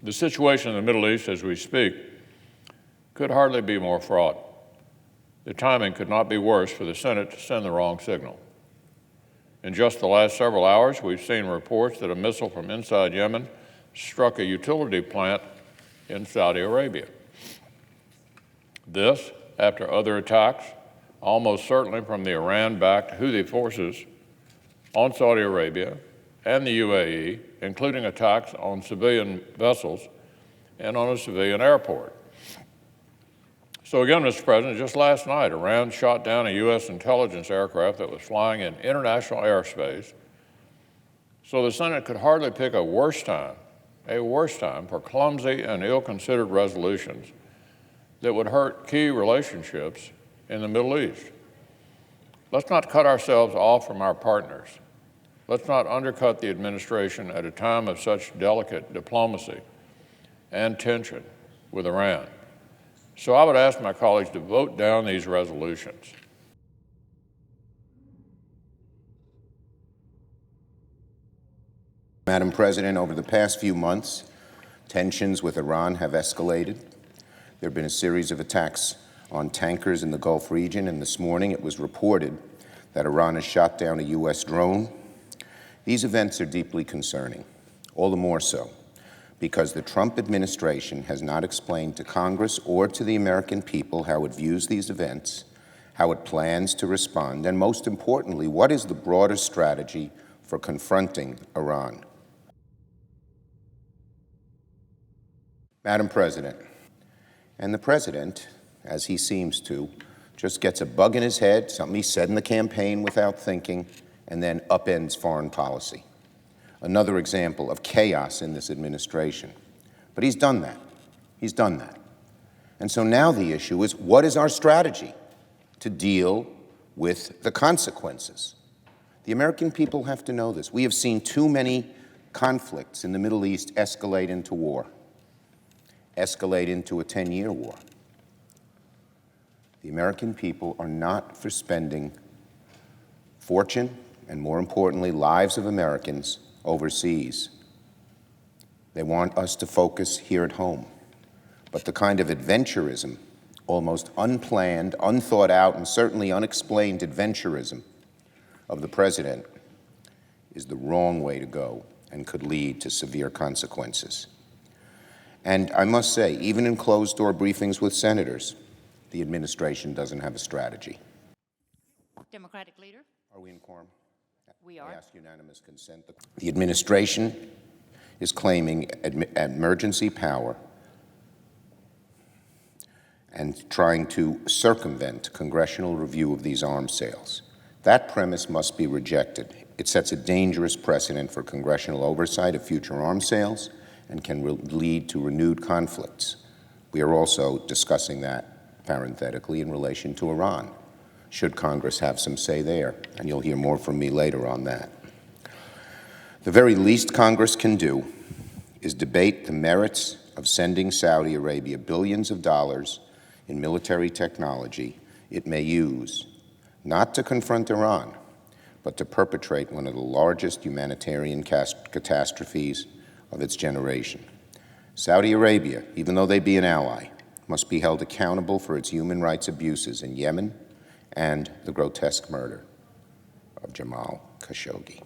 The situation in the Middle East as we speak could hardly be more fraught. The timing could not be worse for the Senate to send the wrong signal. In just the last several hours, we've seen reports that a missile from inside Yemen struck a utility plant in Saudi Arabia. This, after other attacks, almost certainly from the Iran-backed Houthi forces on Saudi Arabia and the UAE, including attacks on civilian vessels and on a civilian airport. So again, Mr. President, just last night, Iran shot down a U.S. intelligence aircraft that was flying in international airspace. So the Senate could hardly pick a worse time for clumsy and ill-considered resolutions that would hurt key relationships in the Middle East. Let's not cut ourselves off from our partners. Let's not undercut the administration at a time of such delicate diplomacy and tension with Iran. So I would ask my colleagues to vote down these resolutions. Madam President, over the past few months, tensions with Iran have escalated. There have been a series of attacks on tankers in the Gulf region, and this morning it was reported that Iran has shot down a U.S. drone. These events are deeply concerning, all the more so because the Trump administration has not explained to Congress or to the American people how it views these events, how it plans to respond, and most importantly, what is the broader strategy for confronting Iran. Madam President, and the President, as he seems to, just gets a bug in his head, something he said in the campaign without thinking, and then upends foreign policy. Another example of chaos in this administration. But he's done that. He's done that. And so now the issue is, what is our strategy to deal with the consequences? The American people have to know this. We have seen too many conflicts in the Middle East escalate into war, escalate into a 10-year war. The American people are not for spending fortune and, more importantly, lives of Americans overseas. They want us to focus here at home. But the kind of adventurism, almost unplanned, unthought out, and certainly unexplained adventurism of the President is the wrong way to go and could lead to severe consequences. And I must say, even in closed-door briefings with senators, the administration doesn't have a strategy. Democratic leader. Are we in quorum? We are. I ask unanimous consent. The administration is claiming emergency power and trying to circumvent congressional review of these arms sales. That premise must be rejected. It sets a dangerous precedent for congressional oversight of future arms sales and can lead to renewed conflicts. We are also discussing that parenthetically in relation to Iran. Should Congress have some say there, and you'll hear more from me later on that. The very least Congress can do is debate the merits of sending Saudi Arabia billions of dollars in military technology it may use, not to confront Iran, but to perpetrate one of the largest humanitarian catastrophes of its generation. Saudi Arabia, even though they be an ally, must be held accountable for its human rights abuses in Yemen and the grotesque murder of Jamal Khashoggi.